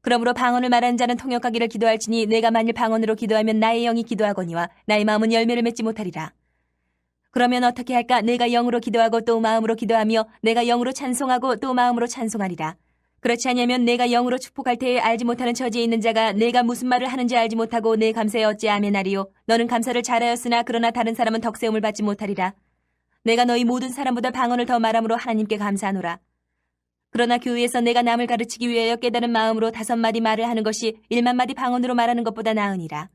그러므로 방언을 말하는 자는 통역하기를 기도할지니 내가 만일 방언으로 기도하면 나의 영이 기도하거니와 나의 마음은 열매를 맺지 못하리라. 그러면 어떻게 할까? 내가 영으로 기도하고 또 마음으로 기도하며 내가 영으로 찬송하고 또 마음으로 찬송하리라. 그렇지 않으면 내가 영으로 축복할 때에 알지 못하는 처지에 있는 자가 내가 무슨 말을 하는지 알지 못하고 내 감사에 어찌 아멘하리요. 너는 감사를 잘하였으나 그러나 다른 사람은 덕세움을 받지 못하리라. 내가 너희 모든 사람보다 방언을 더 말함으로 하나님께 감사하노라. 그러나 교회에서 내가 남을 가르치기 위하여 깨달은 마음으로 5마디 말을 하는 것이 1만마디 방언으로 말하는 것보다 나으니라.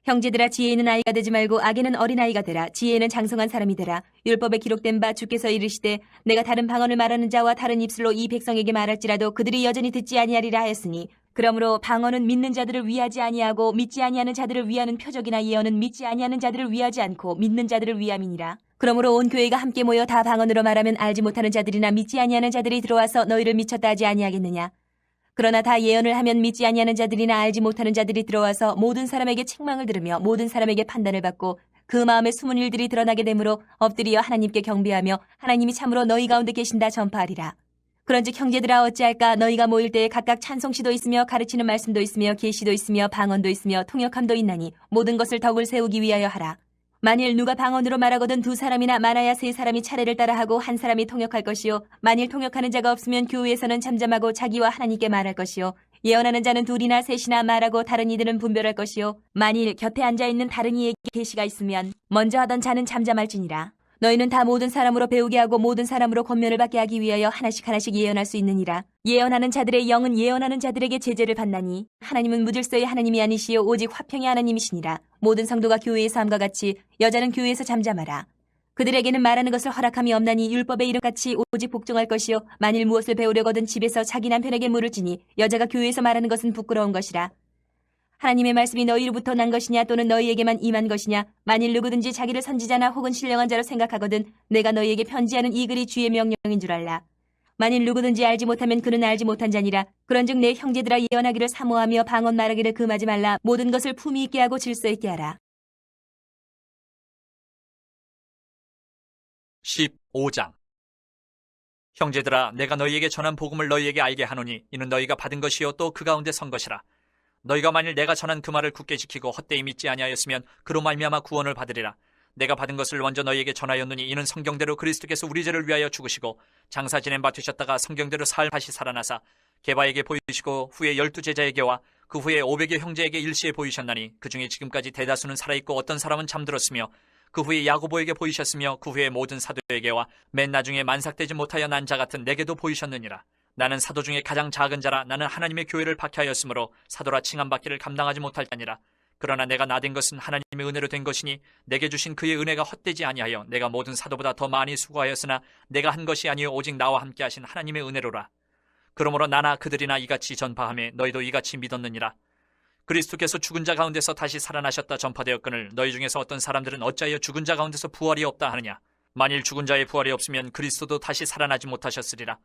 형제들아, 지혜 있는 아이가 되지 말고 악에는 어린아이가 되라. 지혜는 장성한 사람이 되라. 율법에 기록된 바 주께서 이르시되 내가 다른 방언을 말하는 자와 다른 입술로 이 백성에게 말할지라도 그들이 여전히 듣지 아니하리라 하였으니 그러므로 방언은 믿는 자들을 위하지 아니하고 믿지 아니하는 자들을 위하는 표적이나 예언은 믿지 아니하는 자들을 위하지 않고 믿는 자들을 위함이니라. 그러므로 온 교회가 함께 모여 다 방언으로 말하면 알지 못하는 자들이나 믿지 아니하는 자들이 들어와서 너희를 미쳤다 하지 아니하겠느냐. 그러나 다 예언을 하면 믿지 아니하는 자들이나 알지 못하는 자들이 들어와서 모든 사람에게 책망을 들으며 모든 사람에게 판단을 받고 그 마음에 숨은 일들이 드러나게 되므로 엎드리어 하나님께 경배하며 하나님이 참으로 너희 가운데 계신다 전파하리라. 그런즉 형제들아, 어찌할까? 너희가 모일 때에 각각 찬송시도 있으며 가르치는 말씀도 있으며 계시도 있으며 방언도 있으며 통역함도 있나니 모든 것을 덕을 세우기 위하여 하라. 만일 누가 방언으로 말하거든 2사람이나 많아야 3사람이 차례를 따라하고 한 사람이 통역할 것이요 만일 통역하는 자가 없으면 교회에서는 잠잠하고 자기와 하나님께 말할 것이요 예언하는 자는 2이나 3이나 말하고 다른 이들은 분별할 것이요 만일 곁에 앉아있는 다른 이에게 계시가 있으면 먼저 하던 자는 잠잠할지니라. 너희는 다 모든 사람으로 배우게 하고 모든 사람으로 권면을 받게 하기 위하여 하나씩 하나씩 예언할 수 있느니라. 예언하는 자들의 영은 예언하는 자들에게 제재를 받나니 하나님은 무질서의 하나님이 아니시요 오직 화평의 하나님이시니라. 모든 성도가 교회에서 함과 같이 여자는 교회에서 잠잠하라. 그들에게는 말하는 것을 허락함이 없나니 율법의 이름같이 오직 복종할 것이요 만일 무엇을 배우려거든 집에서 자기 남편에게 물을지니 여자가 교회에서 말하는 것은 부끄러운 것이라. 하나님의 말씀이 너희로부터 난 것이냐 또는 너희에게만 임한 것이냐. 만일 누구든지 자기를 선지자나 혹은 신령한 자로 생각하거든 내가 너희에게 편지하는 이 글이 주의 명령인 줄 알라. 만일 누구든지 알지 못하면 그는 알지 못한 자니라. 그런즉 내 형제들아, 예언하기를 사모하며 방언 말하기를 금하지 말라. 모든 것을 품위 있게 하고 질서 있게 하라. 15장. 형제들아, 내가 너희에게 전한 복음을 너희에게 알게 하노니 이는 너희가 받은 것이요 또 그 가운데 선 것이라. 너희가 만일 내가 전한 그 말을 굳게 지키고 헛되이 믿지 아니하였으면 그로 말미암아 구원을 받으리라. 내가 받은 것을 먼저 너희에게 전하였느니 이는 성경대로 그리스도께서 우리 죄를 위하여 죽으시고 장사 지낸 바 되셨다가 성경대로 사흘 다시 살아나사 게바에게 보이시고 후에 12제자에게와 그 후에 500여 형제에게 일시에 보이셨나니 그 중에 지금까지 대다수는 살아있고 어떤 사람은 잠들었으며 그 후에 야고보에게 보이셨으며 그 후에 모든 사도에게와 맨 나중에 만삭되지 못하여 난 자 같은 내게도 보이셨느니라. 나는 사도 중에 가장 작은 자라. 나는 하나님의 교회를 박해하였으므로 사도라 칭함받기를 감당하지 못할 자니라. 그러나 내가 나된 것은 하나님의 은혜로 된 것이니 내게 주신 그의 은혜가 헛되지 아니하여 내가 모든 사도보다 더 많이 수고하였으나 내가 한 것이 아니요 오직 나와 함께 하신 하나님의 은혜로라. 그러므로 나나 그들이나 이같이 전파하며 너희도 이같이 믿었느니라. 그리스도께서 죽은 자 가운데서 다시 살아나셨다 전파되었거늘 너희 중에서 어떤 사람들은 어찌하여 죽은 자 가운데서 부활이 없다 하느냐. 만일 죽은 자의 부활이 없으면 그리스도도 다시 살아나지 못하셨으리라.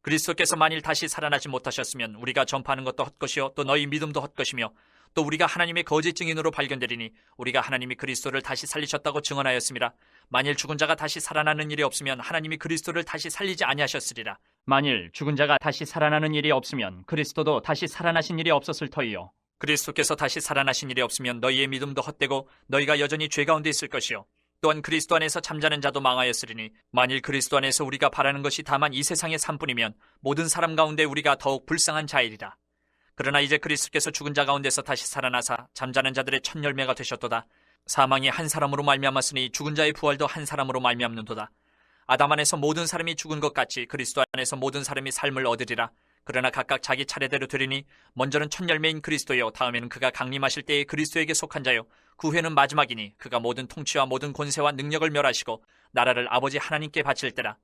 그리스도께서 만일 다시 살아나지 못하셨으면 우리가 전파하는 것도 헛것이요 또 너희 믿음도 헛것이며 또 우리가 하나님의 거짓 증인으로 발견되리니 우리가 하나님이 그리스도를 다시 살리셨다고 증언하였습니다. 만일 죽은 자가 다시 살아나는 일이 없으면 하나님이 그리스도를 다시 살리지 아니하셨으리라. 만일 죽은 자가 다시 살아나는 일이 없으면 그리스도도 다시 살아나신 일이 없었을 터이요. 그리스도께서 다시 살아나신 일이 없으면 너희의 믿음도 헛되고 너희가 여전히 죄 가운데 있을 것이요 또한 그리스도 안에서 잠자는 자도 망하였으리니 만일 그리스도 안에서 우리가 바라는 것이 다만 이 세상의 삶뿐이면 모든 사람 가운데 우리가 더욱 불쌍한 자이리라. 그러나 이제 그리스도께서 죽은 자 가운데서 다시 살아나사 잠자는 자들의 첫 열매가 되셨도다. 사망이 한 사람으로 말미암았으니 죽은 자의 부활도 한 사람으로 말미암는도다. 아담 안에서 모든 사람이 죽은 것 같이 그리스도 안에서 모든 사람이 삶을 얻으리라. 그러나 각각 자기 차례대로 되리니 먼저는 첫 열매인 그리스도요 다음에는 그가 강림하실 때에 그리스도에게 속한 자요 그 후에는 마지막이니 그가 모든 통치와 모든 권세와 능력을 멸하시고 나라를 아버지 하나님께 바칠 때라.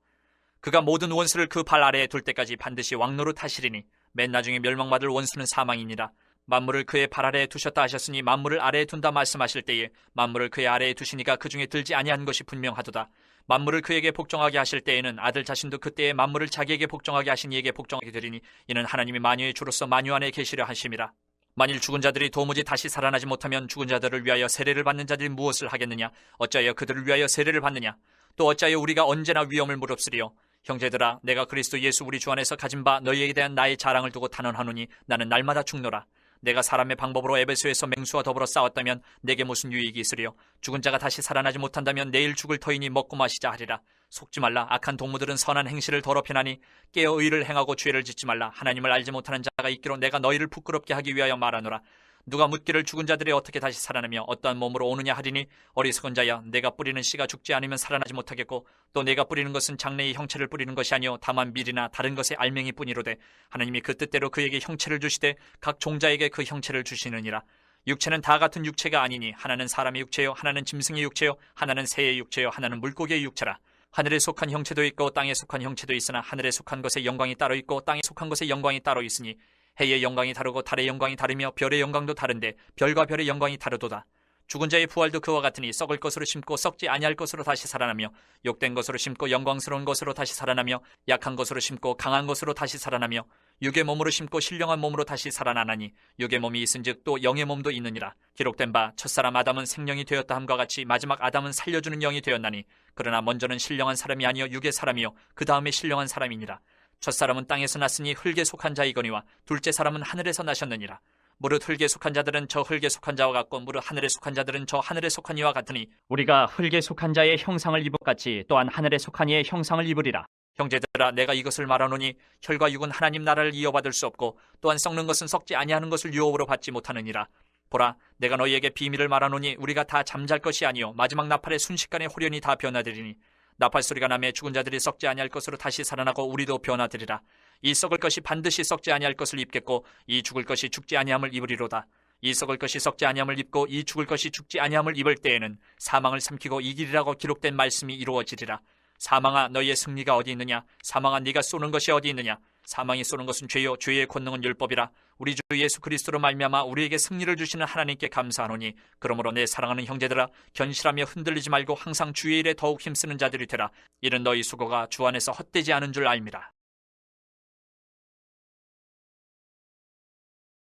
그가 모든 원수를 그 발 아래에 둘 때까지 반드시 왕노릇 하시리니 맨 나중에 멸망받을 원수는 사망이니라. 만물을 그의 발 아래에 두셨다 하셨으니 만물을 아래에 둔다 말씀하실 때에 만물을 그의 아래에 두시니가 그 중에 들지 아니한 것이 분명하도다. 만물을 그에게 복종하게 하실 때에는 아들 자신도 그때에 만물을 자기에게 복종하게 하신 이에게 복종하게 되리니 이는 하나님이 만유의 주로서 만유 안에 계시려 하심이라. 만일 죽은 자들이 도무지 다시 살아나지 못하면 죽은 자들을 위하여 세례를 받는 자들이 무엇을 하겠느냐? 어찌하여 그들을 위하여 세례를 받느냐? 또 어찌하여 우리가 언제나 위험을 무릅쓰리요? 형제들아, 내가 그리스도 예수 우리 주 안에서 가진 바 너희에게 대한 나의 자랑을 두고 단언하노니 나는 날마다 죽노라. 내가 사람의 방법으로 에베소에서 맹수와 더불어 싸웠다면 내게 무슨 유익이 있으리요? 죽은 자가 다시 살아나지 못한다면 내일 죽을 터이니 먹고 마시자 하리라. 속지 말라. 악한 동무들은 선한 행실을 더럽히나니 깨어 의를 행하고 죄를 짓지 말라. 하나님을 알지 못하는 자가 있기로 내가 너희를 부끄럽게 하기 위하여 말하노라. 누가 묻기를 죽은 자들이 어떻게 다시 살아나며 어떠한 몸으로 오느냐 하리니 어리석은 자야, 내가 뿌리는 씨가 죽지 않으면 살아나지 못하겠고 또 내가 뿌리는 것은 장래의 형체를 뿌리는 것이 아니요 다만 밀이나 다른 것의 알맹이 뿐이로되 하나님이 그 뜻대로 그에게 형체를 주시되 각 종자에게 그 형체를 주시느니라. 육체는 다 같은 육체가 아니니 하나는 사람의 육체요 하나는 짐승의 육체요 하나는 새의 육체요 하나는 물고기의 육체라. 하늘에 속한 형체도 있고 땅에 속한 형체도 있으나 하늘에 속한 것의 영광이 따로 있고 땅에 속한 것의 영광이 따로 있으니 해의 영광이 다르고 달의 영광이 다르며 별의 영광도 다른데 별과 별의 영광이 다르도다. 죽은 자의 부활도 그와 같으니 썩을 것으로 심고 썩지 아니할 것으로 다시 살아나며 욕된 것으로 심고 영광스러운 것으로 다시 살아나며 약한 것으로 심고 강한 것으로 다시 살아나며 육의 몸으로 심고 신령한 몸으로 다시 살아나나니 육의 몸이 있은즉 또 영의 몸도 있느니라. 기록된 바 첫사람 아담은 생령이 되었다 함과 같이 마지막 아담은 살려주는 영이 되었나니 그러나 먼저는 신령한 사람이 아니요 육의 사람이요 그 다음에 신령한 사람이니라. 첫사람은 땅에서 났으니 흙에 속한 자이거니와 둘째 사람은 하늘에서 나셨느니라. 무릇 흙에 속한 자들은 저 흙에 속한 자와 같고 무릇 하늘에 속한 자들은 저 하늘에 속한 이와 같으니 우리가 흙에 속한 자의 형상을 입은 같이 또한 하늘에 속한 이의 형상을 입으리라. 형제들아, 내가 이것을 말하노니 혈과 육은 하나님 나라를 이어받을 수 없고 또한 썩는 것은 썩지 아니하는 것을 유업으로 받지 못하느니라. 보라, 내가 너희에게 비밀을 말하노니 우리가 다 잠잘 것이 아니요 마지막 나팔의 순식간에 홀연히 다 변화되리니 나팔 소리가 나매 죽은 자들이 썩지 아니할 것으로 다시 살아나고 우리도 변화되리라. 이 썩을 것이 반드시 썩지 아니할 것을 입겠고 이 죽을 것이 죽지 아니함을 입으리로다. 이 썩을 것이 썩지 아니함을 입고 이 죽을 것이 죽지 아니함을 입을 때에는 사망을 삼키고 이기리라고 기록된 말씀이 이루어지리라. 사망아, 너희의 승리가 어디 있느냐? 사망아, 네가 쏘는 것이 어디 있느냐? 사망이 쏘는 것은 죄요 죄의 권능은 율법이라. 우리 주 예수 그리스도로 말미암아 우리에게 승리를 주시는 하나님께 감사하노니 그러므로 내 사랑하는 형제들아, 견실하며 흔들리지 말고 항상 주의 일에 더욱 힘쓰는 자들이 되라. 이는 너희 수고가 주 안에서 헛되지 않은 줄 알미라.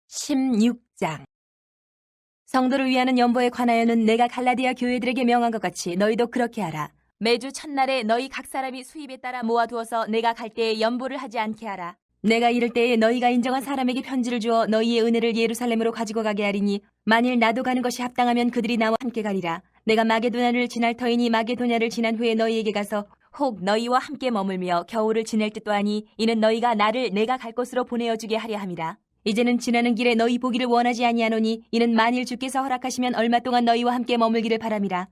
16장. 성도를 위하는 연보에 관하여는 내가 갈라디아 교회들에게 명한 것 같이 너희도 그렇게 하라. 매주 첫날에 너희 각 사람이 수입에 따라 모아두어서 내가 갈 때에 연보를 하지 않게 하라. 내가 이를 때에 너희가 인정한 사람에게 편지를 주어 너희의 은혜를 예루살렘으로 가지고 가게 하리니 만일 나도 가는 것이 합당하면 그들이 나와 함께 가리라. 내가 마게도냐를 지날 터이니 마게도냐를 지난 후에 너희에게 가서 혹 너희와 함께 머물며 겨울을 지낼 듯도 하니 이는 너희가 나를 내가 갈 곳으로 보내어주게 하려 함이라. 이제는 지나는 길에 너희 보기를 원하지 아니하노니 이는 만일 주께서 허락하시면 얼마 동안 너희와 함께 머물기를 바람이라.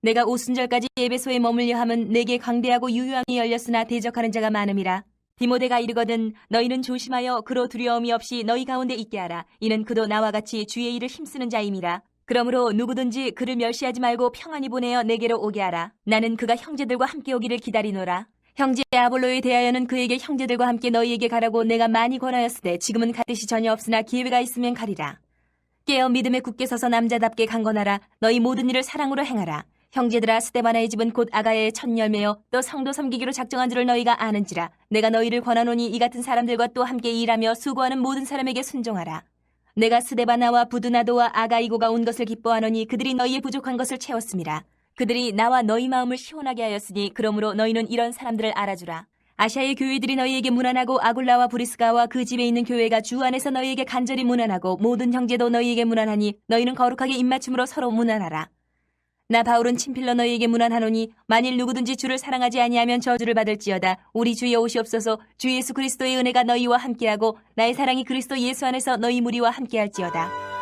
내가 오순절까지 에베소에 머물려 함은 내게 광대하고 유유함이 열렸으나 대적하는 자가 많음이라. 디모데가 이르거든 너희는 조심하여 그로 두려움이 없이 너희 가운데 있게 하라. 이는 그도 나와 같이 주의 일을 힘쓰는 자임이라. 그러므로 누구든지 그를 멸시하지 말고 평안히 보내어 내게로 오게 하라. 나는 그가 형제들과 함께 오기를 기다리노라. 형제 아볼로에 대하여는 그에게 형제들과 함께 너희에게 가라고 내가 많이 권하였으되 지금은 갈 뜻이 전혀 없으나 기회가 있으면 가리라. 깨어 믿음에 굳게 서서 남자답게 강건하라. 너희 모든 일을 사랑으로 행하라. 형제들아, 스데바나의 집은 곧 아가야의 첫 열매요 또 성도 섬기기로 작정한 줄을 너희가 아는지라. 내가 너희를 권하노니 이 같은 사람들과 또 함께 일하며 수고하는 모든 사람에게 순종하라. 내가 스데바나와 부두나도와 아가이고가 온 것을 기뻐하노니 그들이 너희의 부족한 것을 채웠음이라. 그들이 나와 너희 마음을 시원하게 하였으니 그러므로 너희는 이런 사람들을 알아주라. 아시아의 교회들이 너희에게 문안하고 아굴라와 브리스가와 그 집에 있는 교회가 주 안에서 너희에게 간절히 문안하고 모든 형제도 너희에게 문안하니 너희는 거룩하게 입맞춤으로 서로 문안하라. 나 바울은 친필로 너희에게 문안하노니 만일 누구든지 주를 사랑하지 아니하면 저주를 받을지어다. 우리 주여 오시옵소서. 주 예수 그리스도의 은혜가 너희와 함께하고 나의 사랑이 그리스도 예수 안에서 너희 무리와 함께할지어다.